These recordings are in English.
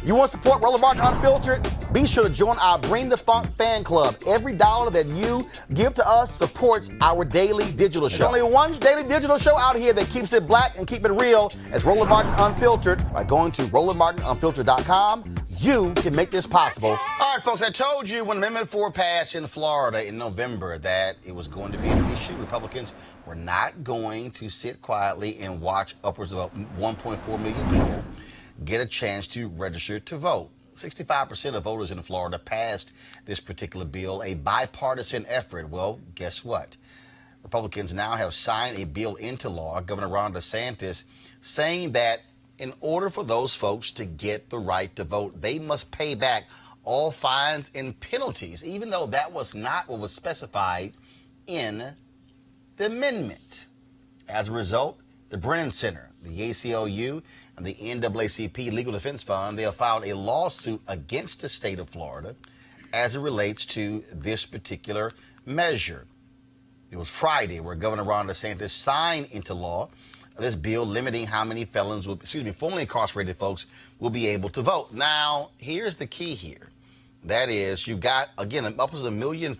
You want to support Roland Martin Unfiltered? Be sure to join our Bring the Funk fan club. Every dollar that you give to us supports our daily digital show. There's only one daily digital show out here that keeps it black and keep it real as Roland Martin Unfiltered. By going to RolandMartinUnfiltered.com, you can make this possible. All right, folks, I told you when Amendment 4 passed in Florida in November that it was going to be an issue. Republicans were not going to sit quietly and watch upwards of 1.4 million people get a chance to register to vote. 65% of voters in Florida passed this particular bill, a bipartisan effort. Well, guess what? Republicans now have signed a bill into law, Governor Ron DeSantis, saying that in order for those folks to get the right to vote, they must pay back all fines and penalties, even though that was not what was specified in the amendment. As a result, the Brennan Center, the ACLU, and the NAACP Legal Defense Fund, they have filed a lawsuit against the state of Florida as it relates to this particular measure. It was Friday where Governor Ron DeSantis signed into law this bill limiting how many felons, formerly incarcerated folks will be able to vote. Now, here's the key here. That is, you've got, again, upwards of 1.4 million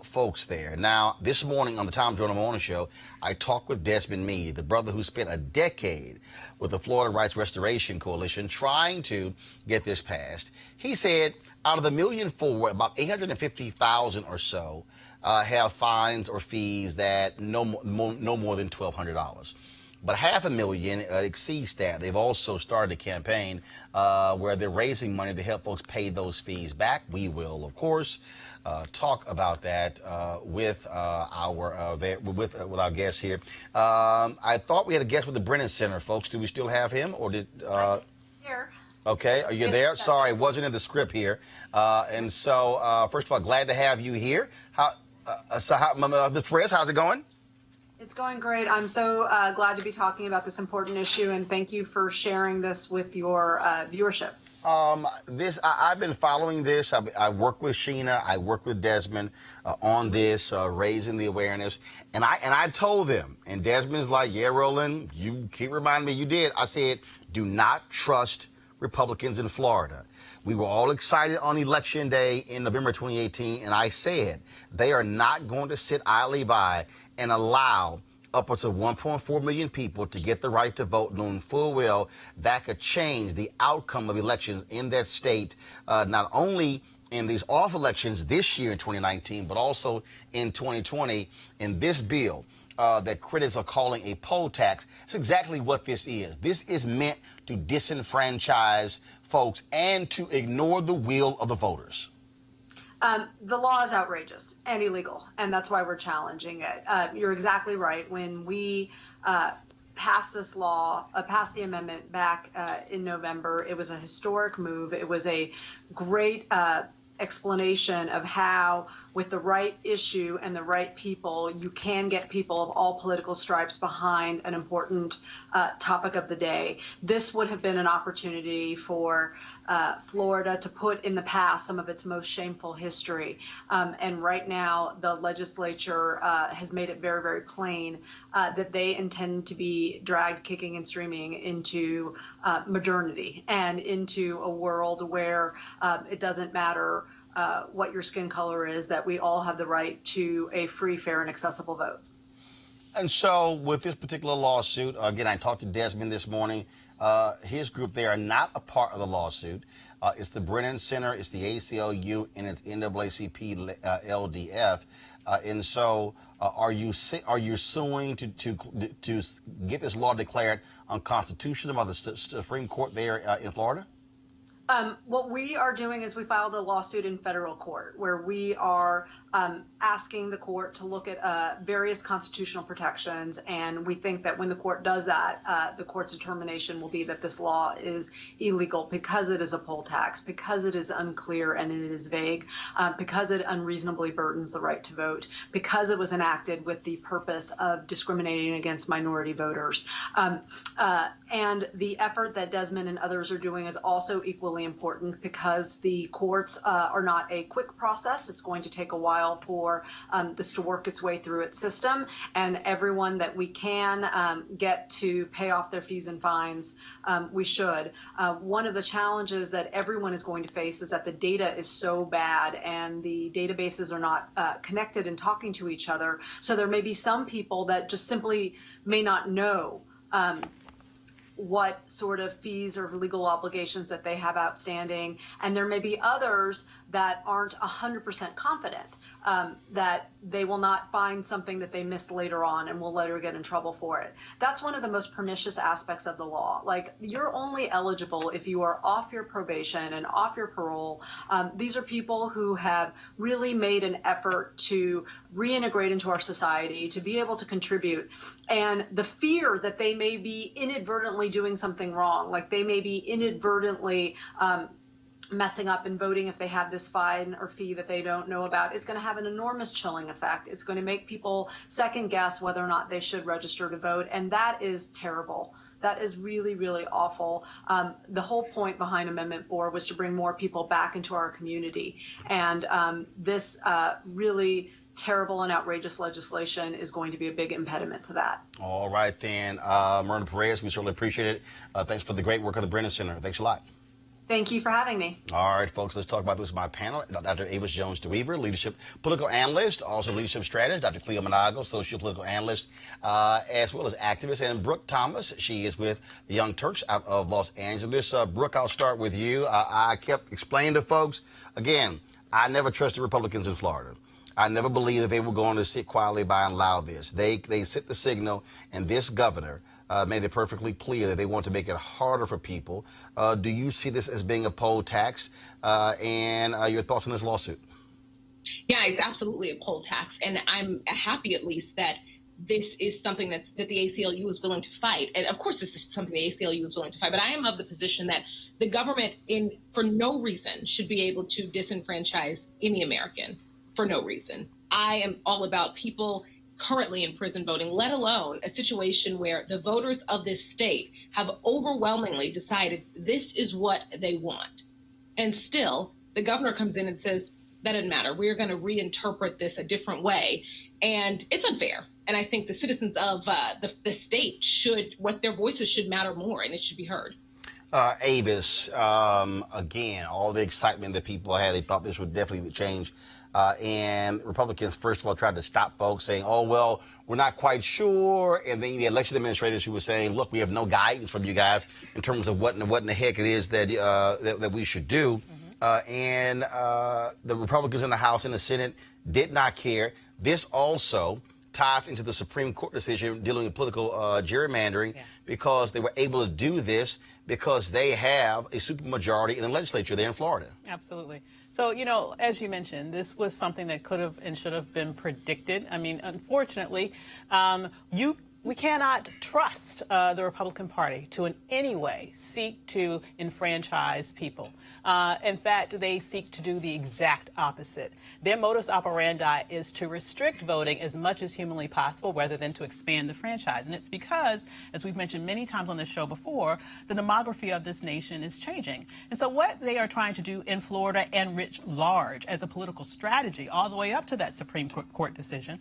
folks there. Now, this morning on the Tom Jordan Morning Show, I talked with Desmond Meade, the brother who spent a decade with the Florida Rights Restoration Coalition trying to get this passed. He said out of the 1.4 million, about 850,000 or so have fines or fees that no more than $1,200. But 500,000 exceeds that. They've also started a campaign where they're raising money to help folks pay those fees back. We will, of course, talk about that with our guest here. I thought we had a guest with the Brennan Center, folks. Do we still have him, or did? Here. Okay, are you there? Sorry, it wasn't in the script here. And so, first of all, glad to have you here. Ms. Perez, how's it going? It's going great. I'm so glad to be talking about this important issue, and thank you for sharing this with your viewership. I've been following this. I work with Sheena. I work with Desmond on this, raising the awareness. And I told them, and Desmond's like, yeah, Roland, you keep reminding me you did. I said, do not trust Republicans in Florida. We were all excited on Election Day in November 2018, and I said they are not going to sit idly by and allow upwards of 1.4 million people to get the right to vote, knowing full well that could change the outcome of elections in that state, not only in these off elections this year in 2019, but also in 2020. In this bill that critics are calling a poll tax, it's exactly what this is. This is meant to disenfranchise folks and to ignore the will of the voters. The law is outrageous and illegal, and that's why we're challenging it. You're exactly right. When we passed this law, passed the amendment back in November, it was a historic move. It was a great explanation of how, with the right issue and the right people, you can get people of all political stripes behind an important topic of the day. This would have been an opportunity for Florida to put in the past some of its most shameful history. And right now, the legislature has made it very, very plain that they intend to be dragged kicking and screaming into modernity and into a world where it doesn't matter what your skin color is, that we all have the right to a free, fair, and accessible vote. And so with this particular lawsuit, again, I talked to Desmond this morning. His group, they are not a part of the lawsuit. It's the Brennan Center, it's the ACLU, and it's NAACP LDF. And so are you suing to get this law declared unconstitutional by the Supreme Court there in Florida? What we are doing is we filed a lawsuit in federal court where we are asking the court to look at various constitutional protections. And we think that when the court does that, the court's determination will be that this law is illegal because it is a poll tax, because it is unclear and it is vague, because it unreasonably burdens the right to vote, because it was enacted with the purpose of discriminating against minority voters. And the effort that Desmond and others are doing is also equally really important because the courts are not a quick process. It's going to take a while for this to work its way through its system, and everyone that we can get to pay off their fees and fines, we should. One of the challenges that everyone is going to face is that the data is so bad and the databases are not connected and talking to each other. So there may be some people that just simply may not know what sort of fees or legal obligations that they have outstanding. And there may be others that aren't 100% confident that they will not find something that they missed later on and will later get in trouble for it. That's one of the most pernicious aspects of the law. Like, you're only eligible if you are off your probation and off your parole. These are people who have really made an effort to reintegrate into our society, to be able to contribute. And the fear that they may be inadvertently doing something wrong, like they may be inadvertently messing up and voting if they have this fine or fee that they don't know about, is going to have an enormous chilling effect. It's going to make people second guess whether or not they should register to vote. And that is terrible. That is really, really awful. The whole point behind Amendment 4 was to bring more people back into our community. And this really terrible and outrageous legislation is going to be a big impediment to that. All right, then. Myrna Perez, we certainly appreciate it. Thanks for the great work of the Brennan Center. Thanks a lot. Thank you for having me. All right, folks, let's talk about this with my panel. Dr. Avis Jones-DeWeaver, leadership political analyst, also leadership strategist. Dr. Cleo Monago, social political analyst, as well as activist. And Brooke Thomas, she is with the Young Turks out of Los Angeles. Brooke, I'll start with you. I kept explaining to folks, again, I never trusted Republicans in Florida. I never believed that they were going to sit quietly by and allow this. They set the signal, and this governor made it perfectly clear that they want to make it harder for people. Do you see this as being a poll tax? And your thoughts on this lawsuit? Yeah, it's absolutely a poll tax. And I'm happy, at least, that this is something that the ACLU is willing to fight. And of course, this is something the ACLU is willing to fight. But I am of the position that the government, for no reason, should be able to disenfranchise any American for no reason. I am all about people currently in prison voting, let alone a situation where the voters of this state have overwhelmingly decided this is what they want. And still, the governor comes in and says, that doesn't matter. We're going to reinterpret this a different way. And it's unfair. And I think the citizens of the state what their voices should matter more, and it should be heard. Avis, again, all the excitement that people had, they thought this would definitely change. And Republicans, first of all, tried to stop folks saying, oh, well, we're not quite sure. And then the election administrators who were saying, look, we have no guidance from you guys in terms of what in the heck it is that that we should do. And the Republicans in the House and the Senate did not care. This also ties into the Supreme Court decision dealing with political gerrymandering, because they were able to do this because they have a supermajority in the legislature there in Florida. Absolutely. So, you know, as you mentioned, this was something that could have and should have been predicted. I mean, unfortunately, we cannot trust the Republican Party to in any way seek to enfranchise people. In fact, they seek to do the exact opposite. Their modus operandi is to restrict voting as much as humanly possible rather than to expand the franchise. And it's because, as we've mentioned many times on this show before, the demography of this nation is changing. And so what they are trying to do in Florida and writ large as a political strategy all the way up to that Supreme Court decision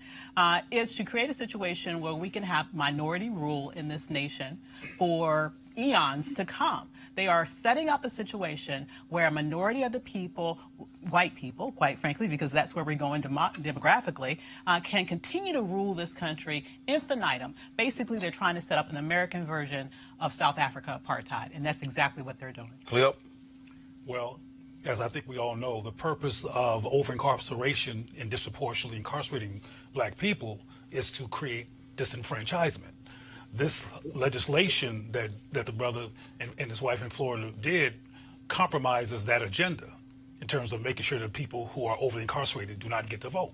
is to create a situation where we can have minority rule in this nation for eons to come. They are setting up a situation where a minority of the people, white people, quite frankly, because that's where we're going demographically, can continue to rule this country infinitum. Basically, they're trying to set up an American version of South Africa apartheid, and that's exactly what they're doing. Cleo? Well, as I think we all know, the purpose of over-incarceration and disproportionately incarcerating black people is to create disenfranchisement. This legislation that the brother and his wife in Florida did compromises that agenda in terms of making sure that people who are overly incarcerated do not get to vote.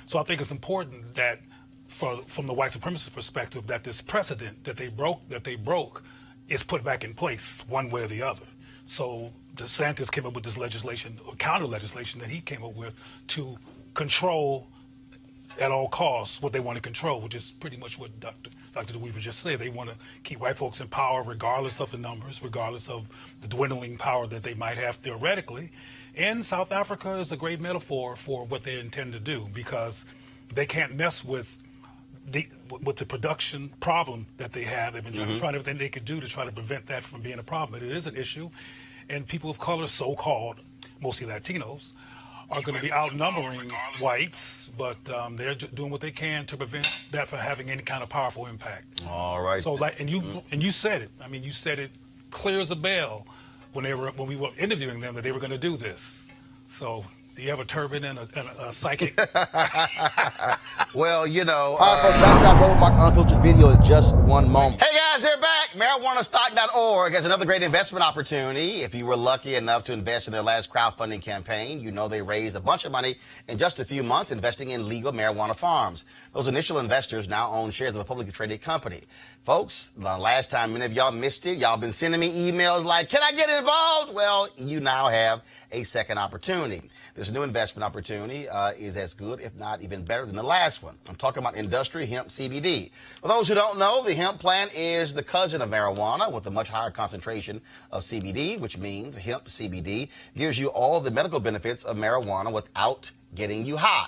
So I think it's important that, from the white supremacist perspective, that this precedent that they broke is put back in place one way or the other. So DeSantis came up with this legislation, or counter legislation that he came up with, to control at all costs what they want to control, which is pretty much what Dr. Dr. DeWeaver just said. They want to keep white folks in power regardless of the numbers, regardless of the dwindling power that they might have theoretically. And South Africa is a great metaphor for what they intend to do, because they can't mess with the production problem that they have. They've been trying everything they could do to try to prevent that from being a problem. But it is an issue. And people of color, so-called, mostly Latinos, are going to be outnumbering whites, but they're doing what they can to prevent that from having any kind of powerful impact. All right. So, and you said it. I mean, you said it clear as a bell when we were interviewing them that they were going to do this. So, do you have a turban and a psychic? Well, you know. All right, folks, back to our Roland Martin Unfiltered video in just one moment. Hey, guys, they're back. MarijuanaStock.org has another great investment opportunity. If you were lucky enough to invest in their last crowdfunding campaign, you know they raised a bunch of money in just a few months investing in legal marijuana farms. Those initial investors now own shares of a publicly traded company. Folks, the last time many of y'all missed it, y'all been sending me emails like, can I get involved? Well, you now have a second opportunity. This new investment opportunity is as good, if not even better than the last one. I'm talking about Industry Hemp CBD. For those who don't know, the hemp plant is the cousin of marijuana with a much higher concentration of CBD, which means hemp CBD gives you all the medical benefits of marijuana without getting you high.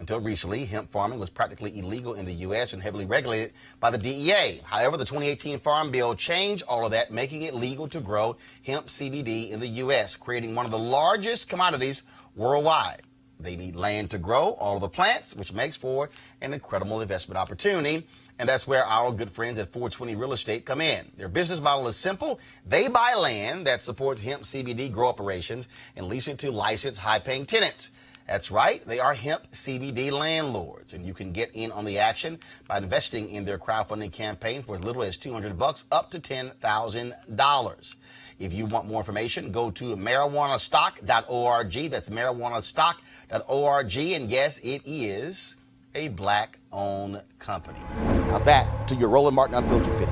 Until recently, hemp farming was practically illegal in the U.S. and heavily regulated by the DEA. However, the 2018 Farm Bill changed all of that, making it legal to grow hemp CBD in the U.S., creating one of the largest commodities worldwide. They need land to grow all of the plants, which makes for an incredible investment opportunity. And that's where our good friends at 420 Real Estate come in. Their business model is simple. They buy land that supports hemp CBD grow operations and lease it to licensed high-paying tenants. That's right, they are hemp CBD landlords, and you can get in on the action by investing in their crowdfunding campaign for as little as $200 up to $10,000. If you want more information, go to marijuanastock.org. That's marijuanastock.org, and yes, it is a black-owned company. Now back to your Roland Martin Unfiltered video.